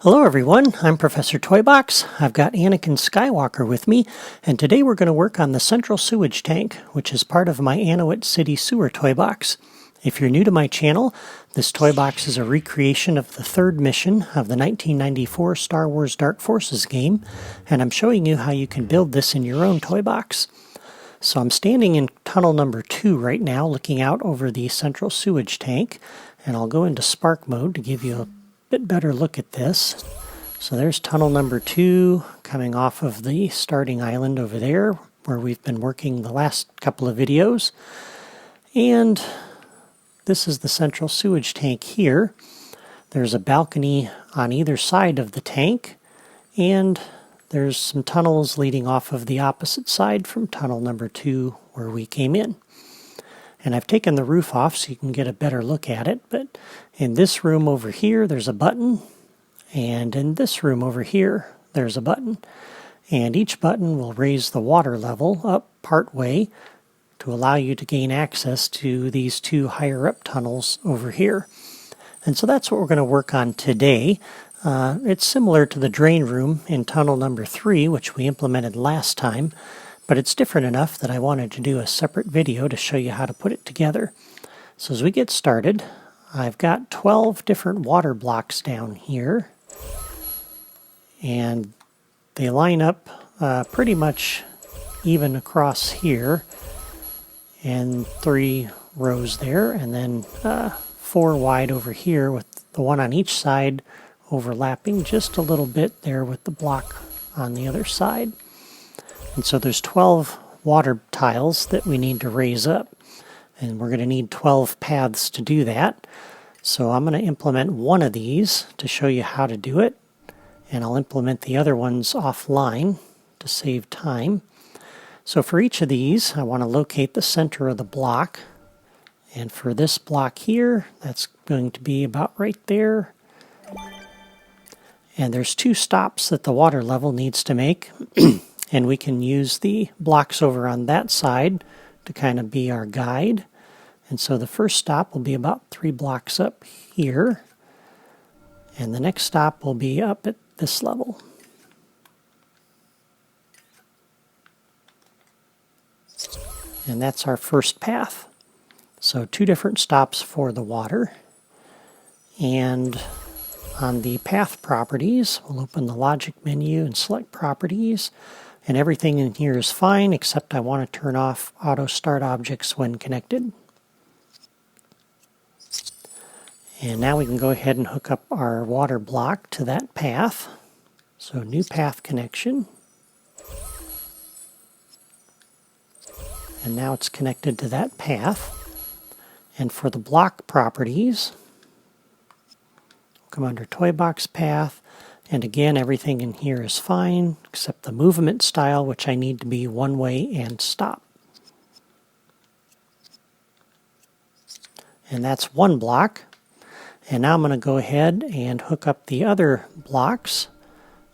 Hello everyone, I'm Professor Toybox. I've got Anakin Skywalker with me, and today we're going to work on the central sewage tank, which is part of my Anoat City Sewer toy box. If you're new to my channel, this toy box is a recreation of the third mission of the 1994 Star Wars Dark Forces game, and I'm showing you how you can build this in your own toy box. So I'm standing in tunnel number 2 right now, looking out over the central sewage tank, and I'll go into spark mode to give you a bit better look at this. So there's tunnel number 2 coming off of the starting island over there where we've been working the last couple of videos. And this is the central sewage tank here. There's a balcony on either side of the tank, and there's some tunnels leading off of the opposite side from tunnel number 2 where we came in. And I've taken the roof off so you can get a better look at it, but in this room over here there's a button, and in this room over here there's a button. And each button will raise the water level up part way to allow you to gain access to these two higher up tunnels over here. And so that's what we're going to work on today. It's similar to the drain room in tunnel number 3, which we implemented last time, but it's different enough that I wanted to do a separate video to show you how to put it together. So as we get started, I've got 12 different water blocks down here, and they line up pretty much even across here, and 3 rows there, and then 4 wide over here with the one on each side overlapping just a little bit there with the block on the other side. And so there's 12 water tiles that we need to raise up, and we're going to need 12 paths to do that. So I'm going to implement one of these to show you how to do it, and I'll implement the other ones offline to save time. So for each of these, I want to locate the center of the block, and for this block here, that's going to be about right there. And there's 2 stops that the water level needs to make. And we can use the blocks over on that side to kind of be our guide. And so the first stop will be about 3 blocks up here. And the next stop will be up at this level. And that's our first path. So 2 different stops for the water. And on the path properties, we'll open the logic menu and select properties. And everything in here is fine, except I want to turn off auto start objects when connected. And now we can go ahead and hook up our water block to that path. So new path connection. And now it's connected to that path. And for the block properties, we'll come under Toy Box Path. And again, everything in here is fine, except the movement style, which I need to be one way and stop. And that's one block. And now I'm going to go ahead and hook up the other blocks,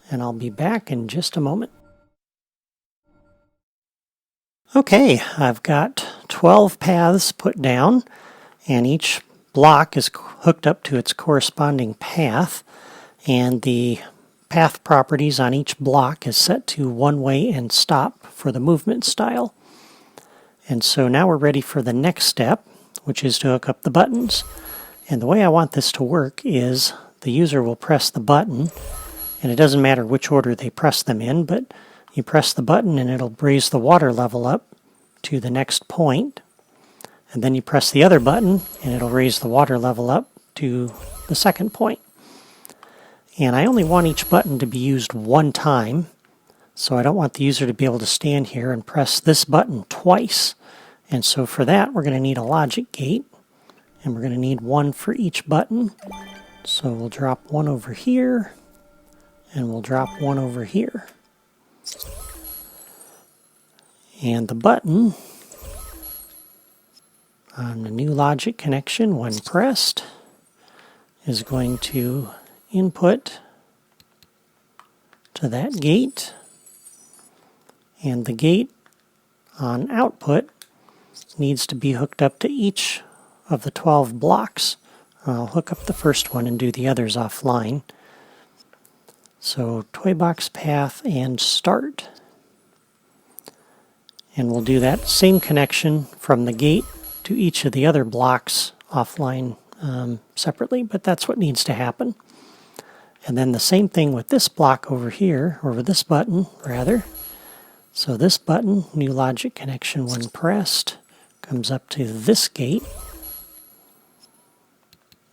and I'll be back in just a moment. Okay, I've got 12 paths put down, and each block is hooked up to its corresponding path. And the path properties on each block is set to one way and stop for the movement style. And so now we're ready for the next step, which is to hook up the buttons. And the way I want this to work is the user will press the button, and it doesn't matter which order they press them in, but you press the button and it'll raise the water level up to the next point. And then you press the other button and it'll raise the water level up to the second point. And I only want each button to be used one time, so I don't want the user to be able to stand here and press this button twice. And so for that, we're going to need a logic gate, and we're going to need one for each button. So we'll drop one over here, and we'll drop one over here. And the button on the new logic connection, when pressed, is going to input to that gate, and the gate on output needs to be hooked up to each of the 12 blocks. I'll hook up the first one and do the others offline. So toy box path and start. And we'll do that same connection from the gate to each of the other blocks offline separately, but that's what needs to happen. And then the same thing with this block over here, or with this button rather. So this button, new logic connection when pressed, comes up to this gate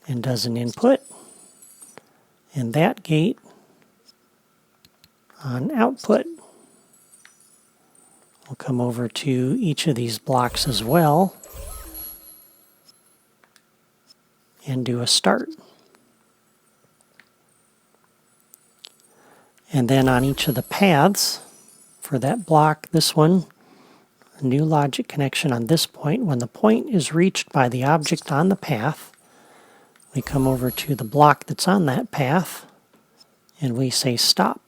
and does an input. And that gate on output will come over to each of these blocks as well and do a start. And then on each of the paths for that block, this one, a new logic connection on this point. When the point is reached by the object on the path, we come over to the block that's on that path and we say stop.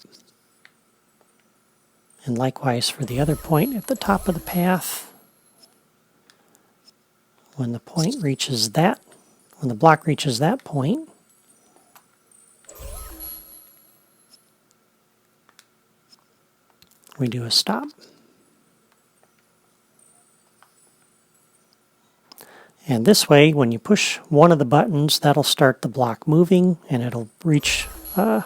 And likewise for the other point at the top of the path, when the point reaches that, when the block reaches that point, we do a stop. And this way, when you push one of the buttons, that'll start the block moving, and it'll reach the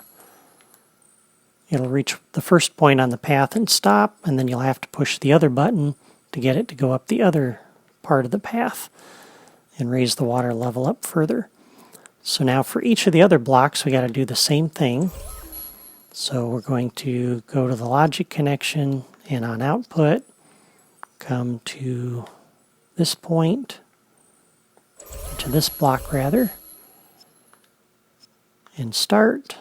first point on the path and stop, and then you'll have to push the other button to get it to go up the other part of the path and raise the water level up further. So now for each of the other blocks, we got to do the same thing. So we're going to go to the logic connection and on output, come to this point, to this block rather, and start.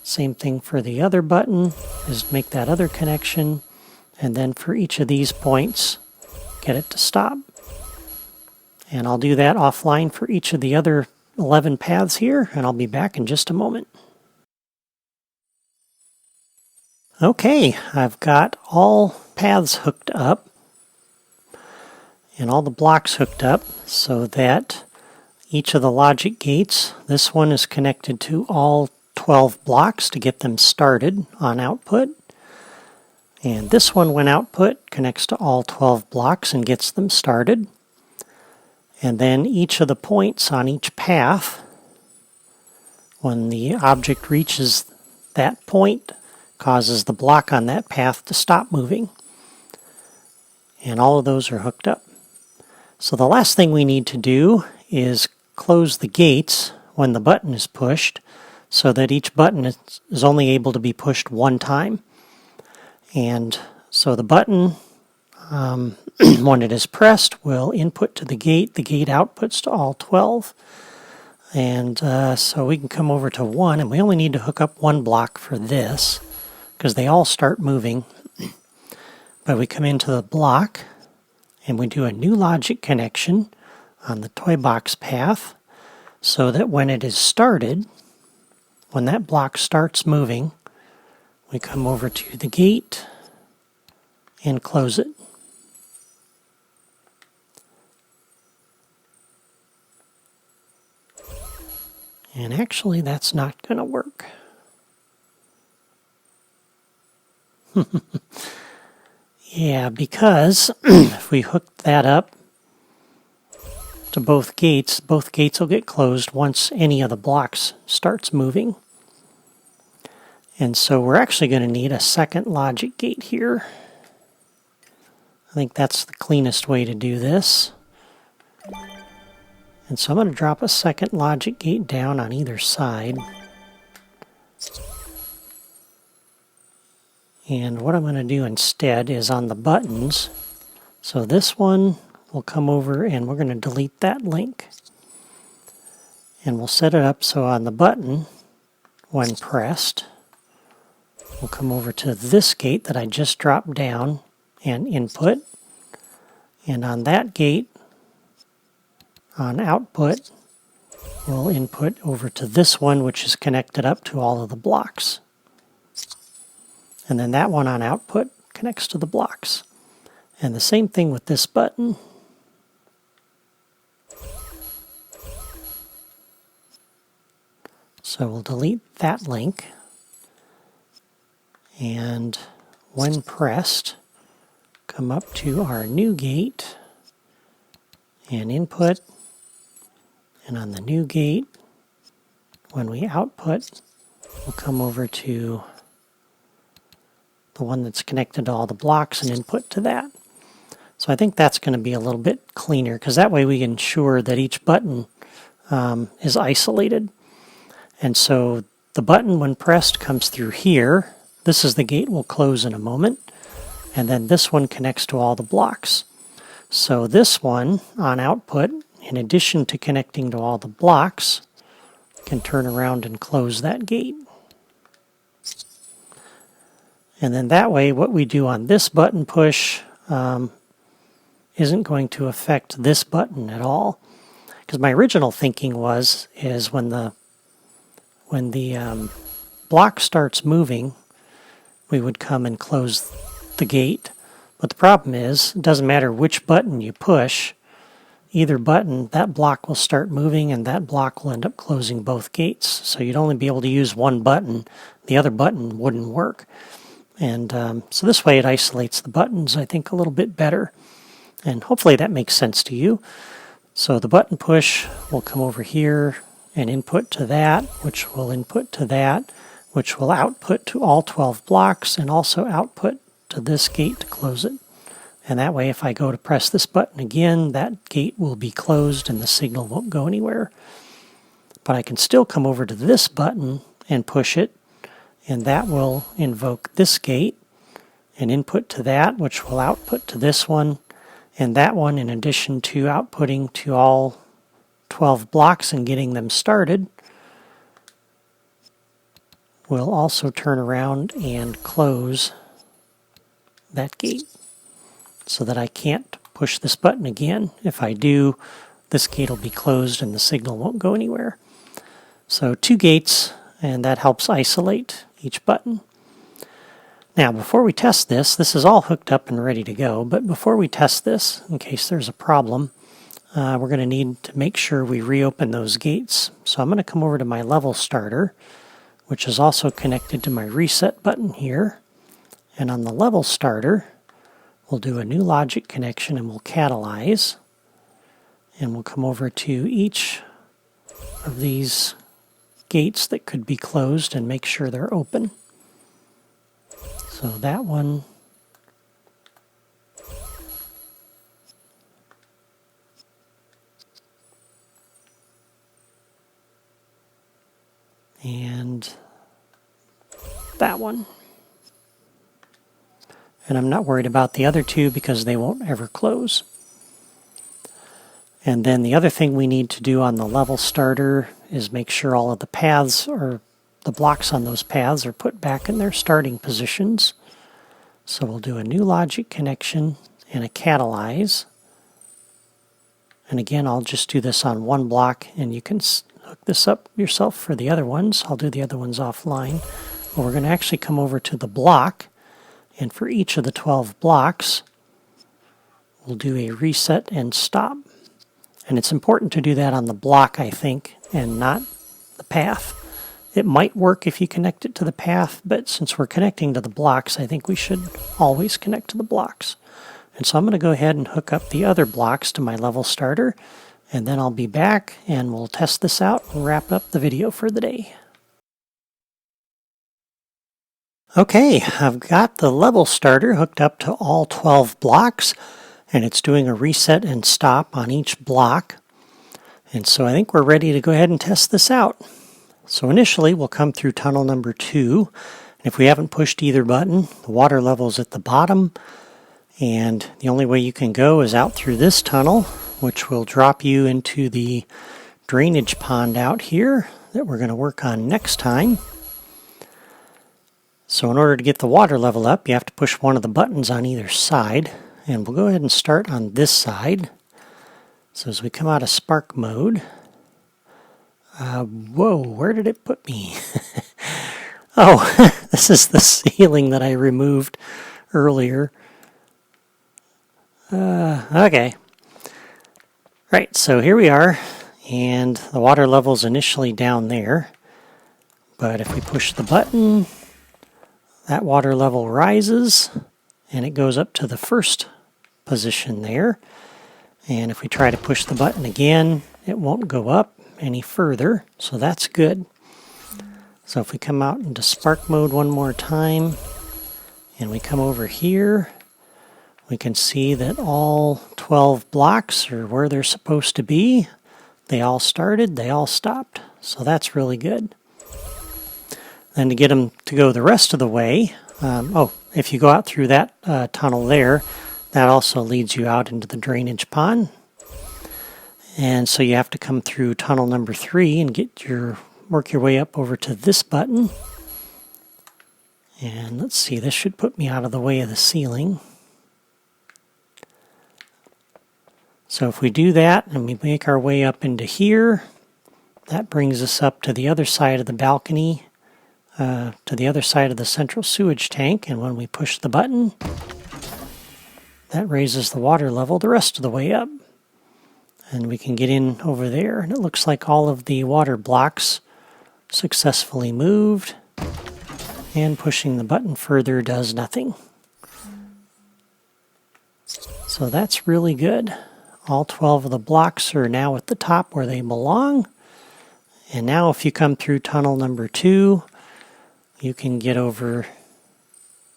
Same thing for the other button, is make that other connection, and then for each of these points, get it to stop. And I'll do that offline for each of the other 11 paths here, and I'll be back in just a moment. Okay, I've got all paths hooked up and all the blocks hooked up so that each of the logic gates, this one is connected to all 12 blocks to get them started on output. And this one, when output, connects to all 12 blocks and gets them started. And then each of the points on each path, when the object reaches that point, causes the block on that path to stop moving. And all of those are hooked up. So the last thing we need to do is close the gates when the button is pushed so that each button is only able to be pushed one time. And so the button, when it is pressed, will input to the gate outputs to all 12. And so we can come over to 1, and we only need to hook up one block for this, because they all start moving. But we come into the block and we do a new logic connection on the toy box path so that when it is started, when that block starts moving, we come over to the gate and close it. And actually that's not going to work. Yeah, because if we hook that up to both gates will get closed once any of the blocks starts moving. And so we're actually going to need a second logic gate here. I think that's the cleanest way to do this. And so I'm going to drop a second logic gate down on either side. And what I'm going to do instead is on the buttons, so this one will come over and we're going to delete that link. And we'll set it up so on the button, when pressed, we'll come over to this gate that I just dropped down and input. And on that gate, on output, we'll input over to this one, which is connected up to all of the blocks. And then that one on output connects to the blocks. And the same thing with this button. So we'll delete that link and when pressed, come up to our new gate and input, and on the new gate, when we output, we'll come over to the one that's connected to all the blocks and input to that. So I think that's going to be a little bit cleaner, because that way we ensure that each button is isolated. And so the button, when pressed, comes through here. This is the gate we'll close in a moment. And then this one connects to all the blocks. So this one, on output, in addition to connecting to all the blocks, can turn around and close that gate. And then that way, what we do on this button push isn't going to affect this button at all. Because my original thinking is when the block starts moving, we would come and close the gate. But the problem is, it doesn't matter which button you push, either button, that block will start moving and that block will end up closing both gates. So you'd only be able to use one button. The other button wouldn't work. And so this way it isolates the buttons, I think, a little bit better. And hopefully that makes sense to you. So the button push will come over here and input to that, which will input to that, which will output to all 12 blocks and also output to this gate to close it. And that way, if I go to press this button again, that gate will be closed and the signal won't go anywhere. But I can still come over to this button and push it, and that will invoke this gate and input to that, which will output to this one. And that one, in addition to outputting to all 12 blocks and getting them started, will also turn around and close that gate so that I can't push this button again. If I do, this gate will be closed and the signal won't go anywhere. So 2 gates, and that helps isolate each button. Now, before we test this, this is all hooked up and ready to go, but before we test this, in case there's a problem, we're going to need to make sure we reopen those gates. So I'm going to come over to my level starter, which is also connected to my reset button here. And on the level starter, we'll do a new logic connection and we'll catalyze. And we'll come over to each of these gates that could be closed and make sure they're open. So that one, and that one. And I'm not worried about the other 2 because they won't ever close. And then the other thing we need to do on the level starter is make sure all of the paths, or the blocks on those paths, are put back in their starting positions. So we'll do a new logic connection and a catalyze. And again, I'll just do this on one block, and you can hook this up yourself for the other ones. I'll do the other ones offline. But we're going to actually come over to the block, and for each of the 12 blocks, we'll do a reset and stop. And it's important to do that on the block, I think, and not the path. It might work if you connect it to the path, but since we're connecting to the blocks, I think we should always connect to the blocks. And so I'm going to go ahead and hook up the other blocks to my level starter, and then I'll be back and we'll test this out and wrap up the video for the day. Okay, I've got the level starter hooked up to all 12 blocks, and it's doing a reset and stop on each block. And so I think we're ready to go ahead and test this out. So initially we'll come through tunnel number 2. And if we haven't pushed either button, the water level's at the bottom. And the only way you can go is out through this tunnel, which will drop you into the drainage pond out here that we're going to work on next time. So in order to get the water level up, you have to push one of the buttons on either side. And we'll go ahead and start on this side. So as we come out of spark mode, whoa, where did it put me? Oh, this is the ceiling that I removed earlier. Okay. Right, so here we are, and the water level's initially down there. But if we push the button, that water level rises and it goes up to the first position there. And if we try to push the button again, it won't go up any further, so that's good. So if we come out into spark mode one more time and we come over here, we can see that all 12 blocks are where they're supposed to be. They all started, they all stopped, so that's really good. Then to get them to go the rest of the way, if you go out through that tunnel there, that also leads you out into the drainage pond. And so you have to come through tunnel number 3 and work your way up over to this button. And let's see, this should put me out of the way of the ceiling. So if we do that and we make our way up into here, that brings us up to the other side of the balcony, to the other side of the central sewage tank. And when we push the button, that raises the water level the rest of the way up. And we can get in over there, and it looks like all of the water blocks successfully moved, and pushing the button further does nothing. So that's really good. All 12 of the blocks are now at the top where they belong. And now if you come through tunnel number 2, you can get over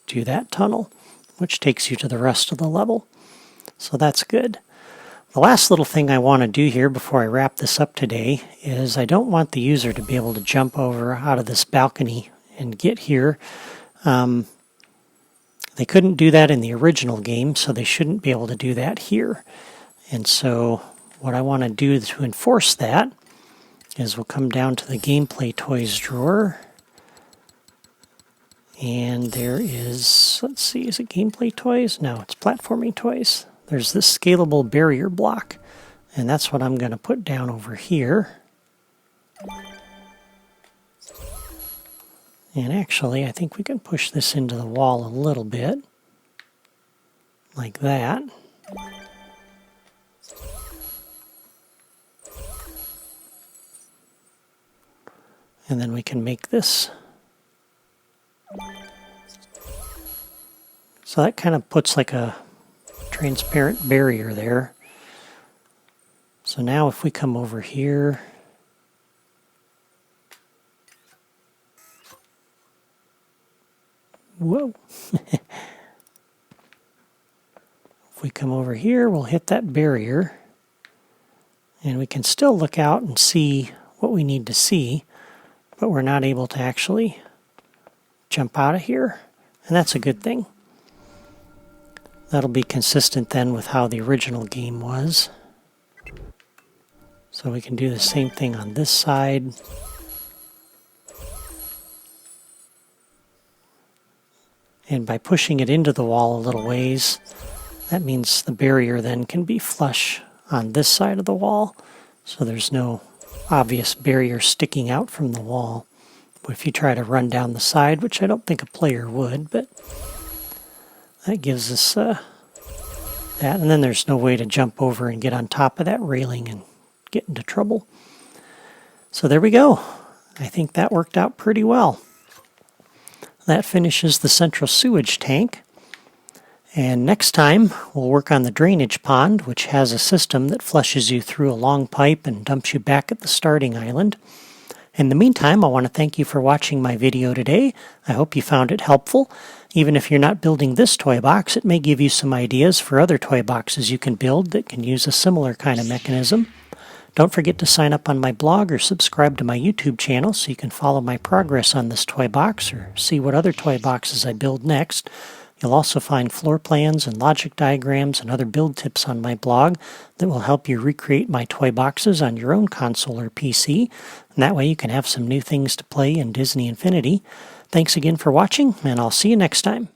to that tunnel, which takes you to the rest of the level. So that's good. The last little thing I want to do here before I wrap this up today is I don't want the user to be able to jump over out of this balcony and get here. They couldn't do that in the original game, so they shouldn't be able to do that here. And so what I want to do to enforce that is we'll come down to the Gameplay Toys drawer. And there is, let's see, is it Gameplay Toys? No, it's Platforming Toys. There's this scalable barrier block, and that's what I'm going to put down over here. And actually, I think we can push this into the wall a little bit, like that. And then we can make this. So that kind of puts like a transparent barrier there. So now if we come over here, whoa. If we come over here, we'll hit that barrier, and we can still look out and see what we need to see, but we're not able to actually jump out of here, and that's a good thing. That'll be consistent then with how the original game was. So we can do the same thing on this side. And by pushing it into the wall a little ways, that means the barrier then can be flush on this side of the wall, so there's no obvious barrier sticking out from the wall. But if you try to run down the side, which I don't think a player would, but that gives us that. And then there's no way to jump over and get on top of that railing and get into trouble. So there we go. I think that worked out pretty well. That finishes the central sewage tank. And next time, we'll work on the drainage pond, which has a system that flushes you through a long pipe and dumps you back at the starting island. In the meantime, I want to thank you for watching my video today. I hope you found it helpful. Even if you're not building this toy box, it may give you some ideas for other toy boxes you can build that can use a similar kind of mechanism. Don't forget to sign up on my blog or subscribe to my YouTube channel so you can follow my progress on this toy box or see what other toy boxes I build next. You'll also find floor plans and logic diagrams and other build tips on my blog that will help you recreate my toy boxes on your own console or PC, and that way you can have some new things to play in Disney Infinity. Thanks again for watching, and I'll see you next time.